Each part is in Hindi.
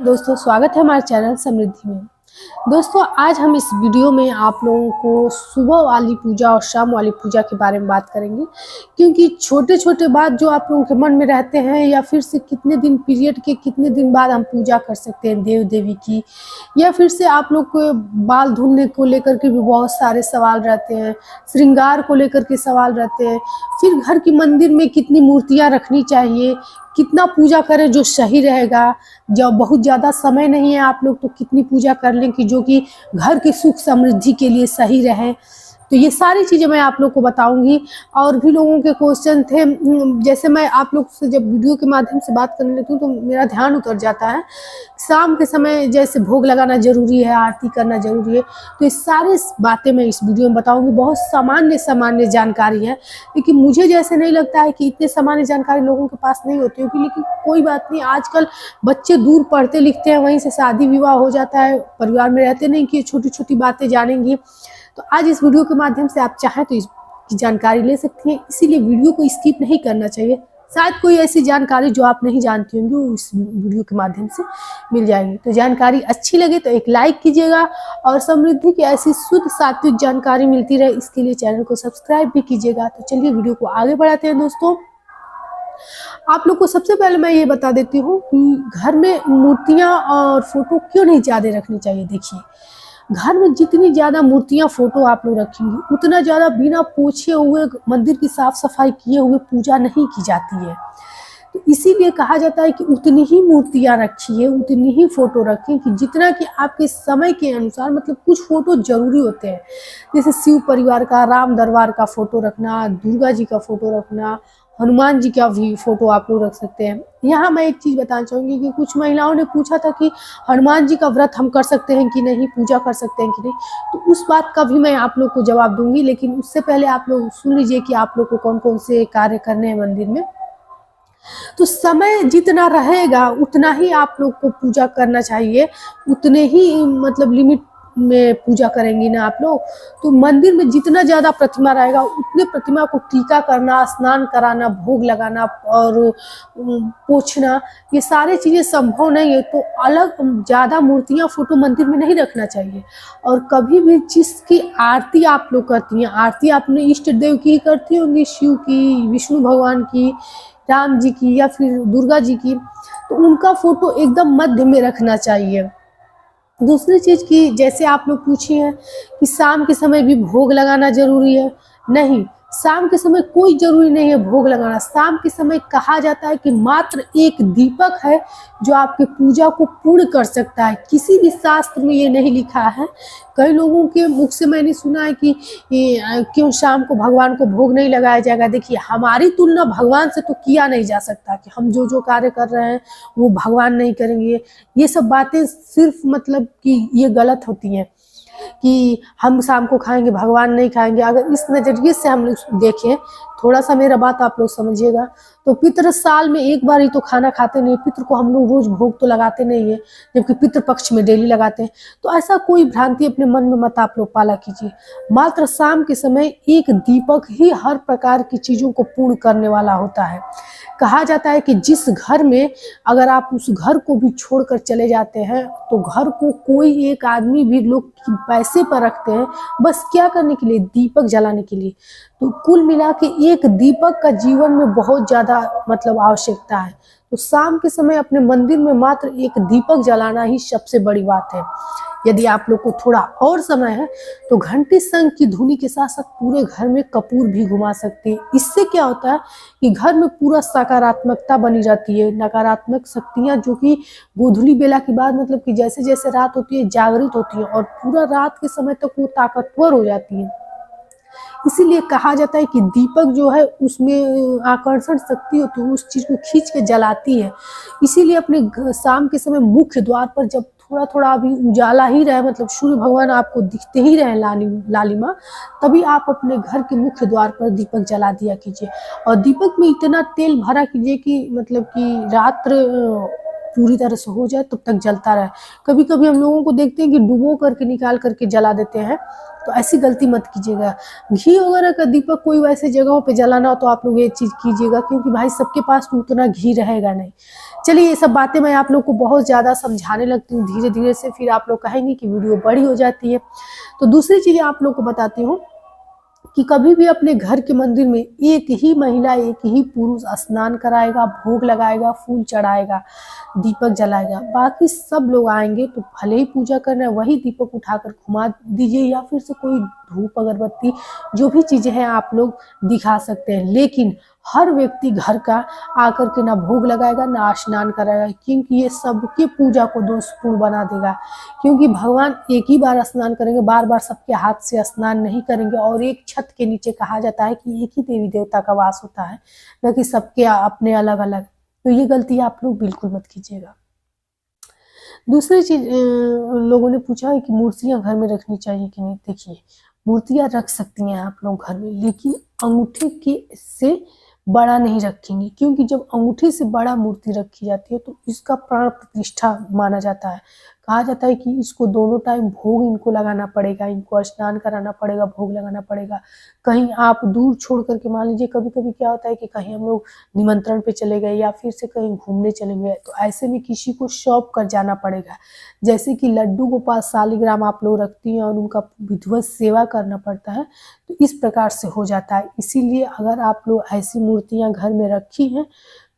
दोस्तों स्वागत है हमारे चैनल समृद्धि में। दोस्तों आज हम इस वीडियो में आप लोगों को सुबह वाली पूजा और शाम वाली पूजा के बारे में बात करेंगे, क्योंकि छोटे छोटे बात जो आप लोगों के मन में रहते हैं, या फिर से कितने दिन पीरियड के कितने दिन बाद हम पूजा कर सकते हैं देव देवी की, या फिर से आप लोग को बाल धुलने को लेकर के भी बहुत सारे सवाल रहते हैं, श्रृंगार को लेकर के सवाल रहते हैं, फिर घर की मंदिर में कितनी मूर्तियाँ रखनी चाहिए, कितना पूजा करें जो सही रहेगा, जब बहुत ज़्यादा समय नहीं है आप लोग तो कितनी पूजा कर लें कि जो कि घर की सुख समृद्धि के लिए सही रहे। तो ये सारी चीज़ें मैं आप लोग को बताऊंगी। और भी लोगों के क्वेश्चन थे, जैसे मैं आप लोग से जब वीडियो के माध्यम से बात करने लगती हूँ तो मेरा ध्यान उतर जाता है। शाम के समय जैसे भोग लगाना ज़रूरी है, आरती करना ज़रूरी है, तो ये सारी बातें मैं इस वीडियो में बताऊंगी। बहुत सामान्य जानकारी है, लेकिन मुझे जैसे नहीं लगता है कि इतने सामान्य जानकारी लोगों के पास नहीं होती होगी, लेकिन कोई बात नहीं। आजकल बच्चे दूर पढ़ते लिखते हैं, वहीं से शादी विवाह हो जाता है, परिवार में रहते नहीं कि छोटी छोटी बातें जानेंगी। तो आज इस वीडियो के माध्यम से आप चाहें तो इसकी जानकारी ले सकती हैं, इसीलिए वीडियो को स्किप नहीं करना चाहिए। शायद कोई ऐसी जानकारी जो आप नहीं जानती होंगी वो इस वीडियो के माध्यम से मिल जाएगी। तो जानकारी अच्छी लगे तो एक लाइक कीजिएगा, और समृद्धि की ऐसी शुद्ध सात्विक जानकारी मिलती रहे इसके लिए चैनल को सब्सक्राइब भी कीजिएगा। तो चलिए वीडियो को आगे बढ़ाते हैं। दोस्तों आप लोग को सबसे पहले मैं ये बता देती हूँ कि घर में मूर्तियाँ और फोटो क्यों नहीं ज़्यादा रखनी चाहिए। देखिए, घर में जितनी ज़्यादा मूर्तियाँ फोटो आप लोग रखेंगे, उतना ज़्यादा बिना पोछे हुए मंदिर की साफ सफाई किए हुए पूजा नहीं की जाती है। तो इसीलिए कहा जाता है कि उतनी ही मूर्तियाँ रखिए, उतनी ही फोटो रखें कि जितना कि आपके समय के अनुसार, मतलब कुछ फोटो जरूरी होते हैं, जैसे शिव परिवार का, राम दरबार का फोटो रखना, दुर्गा जी का फोटो रखना, हनुमान जी का भी फोटो आप लोग रख सकते हैं। यहाँ मैं एक चीज़ बताना चाहूँगी कि कुछ महिलाओं ने पूछा था कि हनुमान जी का व्रत हम कर सकते हैं कि नहीं, पूजा कर सकते हैं कि नहीं, तो उस बात का भी मैं आप लोग को जवाब दूंगी। लेकिन उससे पहले आप लोग सुन लीजिए कि आप लोग को कौन कौन से कार्य करने हैं मंदिर में। तो समय जितना रहेगा उतना ही आप लोग को पूजा करना चाहिए, उतने ही मतलब लिमिट में पूजा करेंगी ना आप लोग। तो मंदिर में जितना ज़्यादा प्रतिमा रहेगा उतने प्रतिमा को टीका करना, स्नान कराना, भोग लगाना और पोछना, ये सारी चीज़ें संभव नहीं है। तो अलग ज़्यादा मूर्तियाँ फोटो मंदिर में नहीं रखना चाहिए। और कभी भी जिसकी आरती आप लोग करती हैं, आरती आपने इष्ट देव की करती होंगी, शिव की, विष्णु भगवान की, राम जी की या फिर दुर्गा जी की, तो उनका फोटो एकदम मध्य में रखना चाहिए। दूसरी चीज़ की, जैसे आप लोग पूछी हैं कि शाम के समय भी भोग लगाना ज़रूरी है, नहीं, शाम के समय कोई ज़रूरी नहीं है भोग लगाना। शाम के समय कहा जाता है कि मात्र एक दीपक है जो आपकी पूजा को पूर्ण कर सकता है। किसी भी शास्त्र में ये नहीं लिखा है। कई लोगों के मुख से मैंने सुना है कि क्यों शाम को भगवान को भोग नहीं लगाया जाएगा। देखिए, हमारी तुलना भगवान से तो किया नहीं जा सकता कि हम जो जो कार्य कर रहे हैं वो भगवान नहीं करेंगे। ये सब बातें सिर्फ मतलब कि ये गलत होती हैं कि हम शाम को खाएंगे, भगवान नहीं खाएंगे। अगर इस नज़रिए से हम लोग देखें, थोड़ा सा मेरा बात आप लोग समझिएगा, तो पितृ साल में एक बार ही तो खाना खाते नहीं, पितृ को हम लोग रोज भोग तो लगाते नहीं है, जबकि पितृ पक्ष में डेली लगाते हैं। तो ऐसा कोई भ्रांति अपने मन में मत आप लोग पाला कीजिए। मात्र शाम के समय एक दीपक ही हर प्रकार की चीज़ों को पूर्ण करने वाला होता है। कहा जाता है कि जिस घर में अगर आप उस घर को भी छोड़कर चले जाते हैं तो घर को कोई एक आदमी भी लोग पैसे पर रखते हैं, बस क्या करने के लिए, दीपक जलाने के लिए। तो कुल मिला के एक दीपक का जीवन में बहुत ज़्यादा मतलब आवश्यकता है। तो शाम के समय अपने मंदिर में मात्र एक दीपक जलाना ही सबसे बड़ी बात है। यदि आप लोग को थोड़ा और समय है तो घंटी शंख की धुनी के साथ साथ पूरे घर में कपूर भी घुमा सकते हैं। इससे क्या होता है कि घर में पूरा सकारात्मकता बनी जाती है। नकारात्मक शक्तियाँ जो कि गोधूली बेला के बाद मतलब कि जैसे जैसे रात होती है जागृत होती है, और पूरा रात के समय तक वो ताकतवर हो जाती है। इसीलिए कहा जाता है कि दीपक जो है उसमें आकर्षण शक्ति होती है, उस चीज़ को खींच के जलाती है। इसीलिए अपने शाम के समय मुख्य द्वार पर जब थोड़ा थोड़ा अभी उजाला ही रहे, मतलब सूर्य भगवान आपको दिखते ही रहे लालिमा, तभी आप अपने घर के मुख्य द्वार पर दीपक जला दिया कीजिए। और दीपक में इतना तेल भरा कीजिए कि मतलब कि रात्र पूरी तरह से हो जाए तब तक जलता रहे। कभी कभी हम लोगों को देखते हैं कि डुबो करके निकाल करके जला देते हैं, तो ऐसी गलती मत कीजिएगा। घी वगैरह का दीपक कोई वैसे जगहों पे जलाना हो तो आप लोग ये चीज़ कीजिएगा, क्योंकि भाई सबके पास उतना घी रहेगा नहीं। चलिए, ये सब बातें मैं आप लोग को बहुत ज़्यादा समझाने लगती हूँ धीरे धीरे से, फिर आप लोग कहेंगे कि वीडियो बड़ी हो जाती है। तो दूसरी चीज़ आप लोग को बताती हूँ कि कभी भी अपने घर के मंदिर में एक ही महिला, एक ही पुरुष स्नान कराएगा, भोग लगाएगा, फूल चढ़ाएगा, दीपक जलाएगा। बाकी सब लोग आएंगे तो भले ही पूजा करना है, वही दीपक उठाकर घुमा दीजिए, या फिर से कोई धूप अगरबत्ती जो भी चीज़ें हैं आप लोग दिखा सकते हैं। लेकिन हर व्यक्ति घर का आकर के ना भोग लगाएगा ना स्नान कराएगा, क्योंकि ये सबके पूजा को दोषपूर्ण बना देगा। क्योंकि भगवान एक ही बार स्नान करेंगे, बार बार सबके हाथ से स्नान नहीं करेंगे। और एक छत के नीचे कहा जाता है कि एक ही देवी देवता का वास होता है, न कि सबके अपने अलग अलग। तो ये गलती आप लोग बिल्कुल मत कीजिएगा। दूसरी चीज, लोगों ने पूछा है कि मूर्तियां घर में रखनी चाहिए कि नहीं। देखिए, मूर्तियां रख सकती हैं आप लोग घर में, लेकिन अंगूठे के से बड़ा नहीं रखेंगे, क्योंकि जब अंगूठे से बड़ा मूर्ति रखी जाती है तो इसका प्राण प्रतिष्ठा माना जाता है। कहा जाता है कि इसको दोनों टाइम भोग इनको लगाना पड़ेगा, इनको स्नान कराना पड़ेगा, भोग लगाना पड़ेगा। कहीं आप दूर छोड़ करके, मान लीजिए कभी कभी क्या होता है कि कहीं हम लोग निमंत्रण पे चले गए या फिर से कहीं घूमने चले गए, तो ऐसे में किसी को सौंप कर जाना पड़ेगा। जैसे कि लड्डू गोपाल शालिग्राम आप लोग रखती हैं और उनका विधिवत सेवा करना पड़ता है, तो इस प्रकार से हो जाता है। इसीलिए अगर आप लोग ऐसी मूर्तियां घर में रखी हैं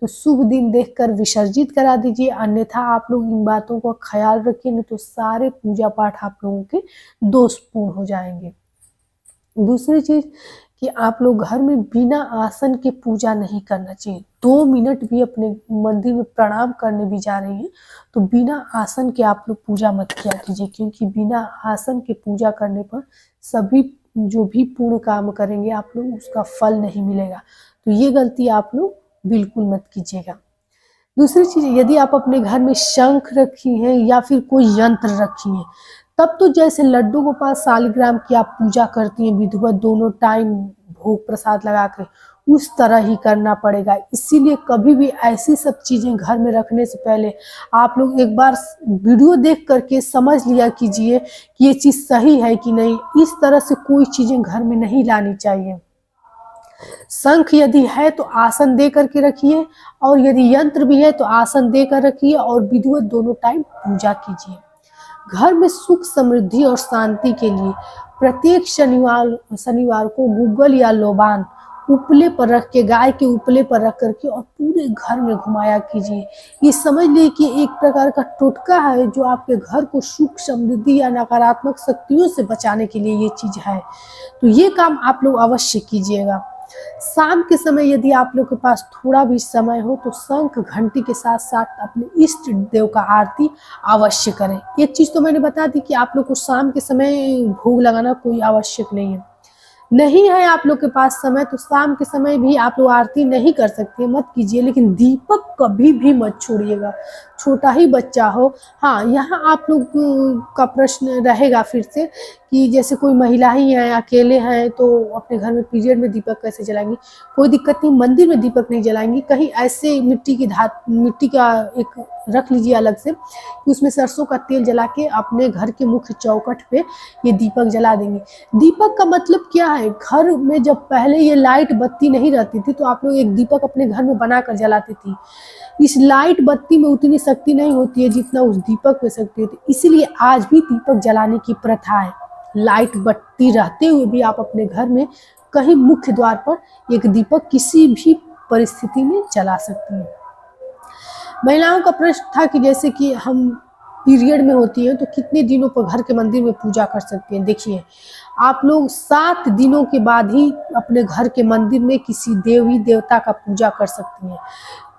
तो शुभ दिन देखकर विसर्जित करा दीजिए, अन्यथा आप लोग इन बातों का ख्याल रखिए, नहीं तो सारे पूजा पाठ आप लोगों के दोषपूर्ण हो जाएंगे। दूसरी चीज कि आप लोग घर में बिना आसन के पूजा नहीं करना चाहिए। 2 मिनट भी अपने मंदिर में प्रणाम करने भी जा रही हैं तो बिना आसन के आप लोग पूजा मत किया कीजिए, क्योंकि बिना आसन के पूजा करने पर सभी जो भी पूर्ण काम करेंगे आप लोग उसका फल नहीं मिलेगा। तो ये गलती आप लोग बिल्कुल मत कीजिएगा। दूसरी चीज, यदि आप अपने घर में शंख रखी हैं या फिर कोई यंत्र रखी हैं, तब तो जैसे लड्डू गोपाल शालिग्राम की आप पूजा करती हैं विधिवत दोनों टाइम भोग प्रसाद लगा कर, उस तरह ही करना पड़ेगा। इसीलिए कभी भी ऐसी सब चीजें घर में रखने से पहले आप लोग एक बार वीडियो देख करके समझ लिया कीजिए कि ये चीज सही है कि नहीं। इस तरह से कोई चीजें घर में नहीं लानी चाहिए। शंख यदि है तो आसन दे करके रखिए, और यदि यंत्र भी है तो आसन दे कर रखिए, और विधिवत दोनों टाइम पूजा कीजिए। घर में सुख समृद्धि और शांति के लिए प्रत्येक शनिवार को गूगल या लोबान उपले पर रख के, गाय के उपले पर रख करके और पूरे घर में घुमाया कीजिए। ये समझ लीजिए कि एक प्रकार का टोटका है जो आपके घर को सुख समृद्धि या नकारात्मक शक्तियों से बचाने के लिए ये चीज है। तो ये काम आप लोग अवश्य कीजिएगा। शाम के समय यदि आप लोग के पास थोड़ा भी समय हो तो शंख घंटी के साथ साथ अपने इष्ट देव का आरती अवश्य करें। एक चीज तो मैंने बता दी कि आप लोग को शाम के समय भोग लगाना कोई आवश्यक नहीं है। नहीं है आप लोग के पास समय तो शाम के समय भी आप लोग आरती नहीं कर सकते, मत कीजिए, लेकिन दीपक कभी भी मत छोड़िएगा, छोटा ही बच्चा हो। हाँ, यहाँ आप लोग का प्रश्न रहेगा फिर से कि जैसे कोई महिला ही है, अकेले हैं, तो अपने घर में पीरियड में दीपक कैसे जलाएंगी। कोई दिक्कत नहीं, मंदिर में दीपक नहीं जलाएंगी, कहीं ऐसे मिट्टी का एक रख लीजिए अलग से कि उसमें सरसों का तेल जला के अपने घर के मुख्य चौखट पे ये दीपक जला देंगे। दीपक का मतलब क्या है, घर में जब पहले ये लाइट बत्ती नहीं रहती थी तो आप लोग एक दीपक अपने घर में बनाकर जलाती थी। इस लाइट बत्ती में उतनी शक्ति नहीं होती है जितना उस दीपक में शक्ति होती है, इसीलिए आज भी दीपक जलाने की प्रथा है। लाइट बत्ती रहते हुए भी आप अपने घर में कहीं मुख्य द्वार पर एक दीपक किसी भी परिस्थिति में जला सकती हैं। महिलाओं का प्रश्न था कि जैसे कि हम पीरियड में होती हैं तो कितने दिनों पर घर के मंदिर में पूजा कर सकती हैं। देखिए, आप लोग 7 दिनों के बाद ही अपने घर के मंदिर में किसी देवी देवता का पूजा कर सकती हैं।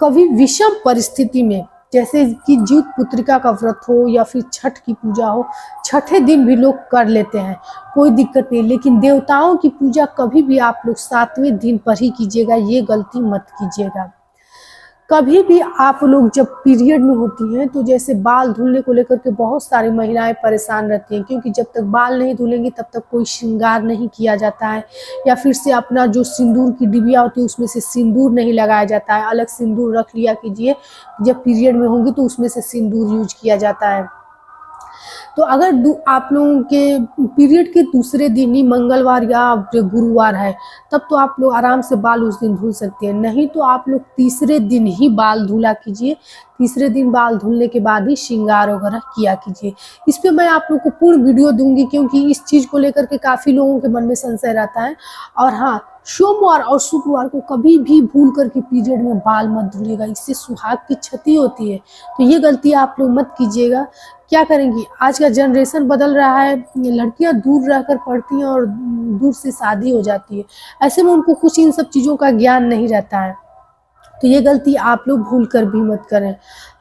कभी विषम परिस्थिति में, जैसे कि जीत पुत्रिका का व्रत हो या फिर छठ की पूजा हो, छठे दिन भी लोग कर लेते हैं, कोई दिक्कत नहीं। लेकिन देवताओं की पूजा कभी भी आप लोग 7वें दिन पर ही कीजिएगा, ये गलती मत कीजिएगा। कभी भी आप लोग जब पीरियड में होती हैं तो जैसे बाल धुलने को लेकर के बहुत सारी महिलाएं परेशान रहती हैं, क्योंकि जब तक बाल नहीं धुलेंगी तब तक कोई श्रृंगार नहीं किया जाता है, या फिर से अपना जो सिंदूर की डिबिया होती है उसमें से सिंदूर नहीं लगाया जाता है। अलग सिंदूर रख लिया कीजिए, जब पीरियड में होंगी तो उसमें से सिंदूर यूज किया जाता है। तो अगर आप लोगों के पीरियड के दूसरे दिन ही मंगलवार या गुरुवार है, तब तो आप लोग आराम से बाल उस दिन धुल सकते हैं। नहीं तो आप लोग तीसरे दिन ही बाल धुला कीजिए, तीसरे दिन बाल धुलने के बाद ही श्रृंगार वगैरह किया कीजिए। इस पे मैं आप लोग को पूर्ण वीडियो दूंगी, क्योंकि इस चीज़ को लेकर के काफ़ी लोगों के मन में संशय रहता है। और हाँ, सोमवार और शुक्रवार को कभी भी भूल करके पीरियड में बाल मत धुलिएगा, इससे सुहाग की क्षति होती है। तो ये गलती आप लोग मत कीजिएगा। क्या करेंगी, आज का जनरेशन बदल रहा है, लड़कियां दूर रहकर पढ़ती हैं और दूर से शादी हो जाती है। ऐसे में उनको कुछ इन सब चीज़ों का ज्ञान नहीं रहता है, तो ये गलती आप लोग भूल कर भी मत करें।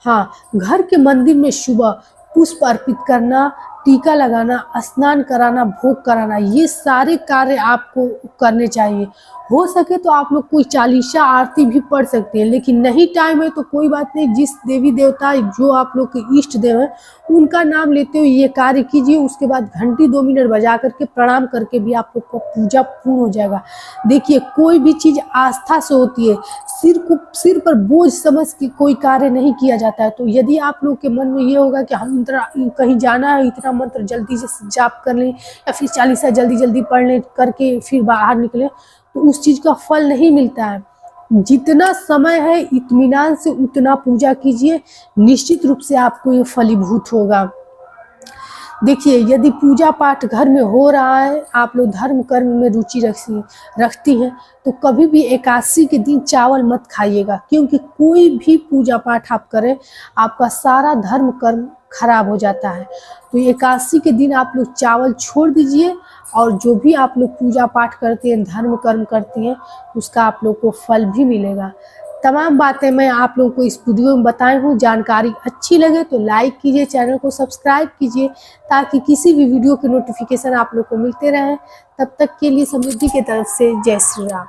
हाँ, घर के मंदिर में सुबह पुष्प अर्पित करना, टीका लगाना, स्नान कराना, भोग कराना, ये सारे कार्य आपको करने चाहिए। हो सके तो आप लोग कोई चालीसा आरती भी पढ़ सकते हैं, लेकिन नहीं टाइम है तो कोई बात नहीं, जिस देवी देवता जो आप लोग के इष्ट देव हैं उनका नाम लेते हुए ये कार्य कीजिए। उसके बाद घंटी 2 मिनट बजा करके प्रणाम करके भी आप लोग को पूजा पूर्ण हो जाएगा। देखिए, कोई भी चीज़ आस्था से होती है, सिर पर बोझ समझ के कोई कार्य नहीं किया जाता है। तो यदि आप लोग के मन में ये होगा कि हम इतना कहीं जाना है, इतना मंत्र जल्दी से जाप कर लें या फिर चालीसा जल्दी जल्दी पढ़ लें करके फिर बाहर निकले, तो उस चीज़ का फल नहीं मिलता है। जितना समय है इत्मीनान से उतना पूजा कीजिए, निश्चित रूप से आपको ये फलीभूत होगा। देखिए, यदि पूजा पाठ घर में हो रहा है, आप लोग धर्म कर्म में रुचि रखती हैं, तो कभी भी एकादशी के दिन चावल मत खाइएगा, क्योंकि कोई भी पूजा पाठ आप करें आपका सारा धर्म कर्म खराब हो जाता है। तो एकादशी के दिन आप लोग चावल छोड़ दीजिए, और जो भी आप लोग पूजा पाठ करते हैं, धर्म कर्म करती हैं, उसका आप लोग को फल भी मिलेगा। तमाम बातें मैं आप लोगों को इस वीडियो में बताई हूँ। जानकारी अच्छी लगे तो लाइक कीजिए, चैनल को सब्सक्राइब कीजिए, ताकि किसी भी वीडियो के नोटिफिकेशन आप लोग को मिलते रहें। तब तक के लिए समृद्धि की तरफ से जय श्री राम।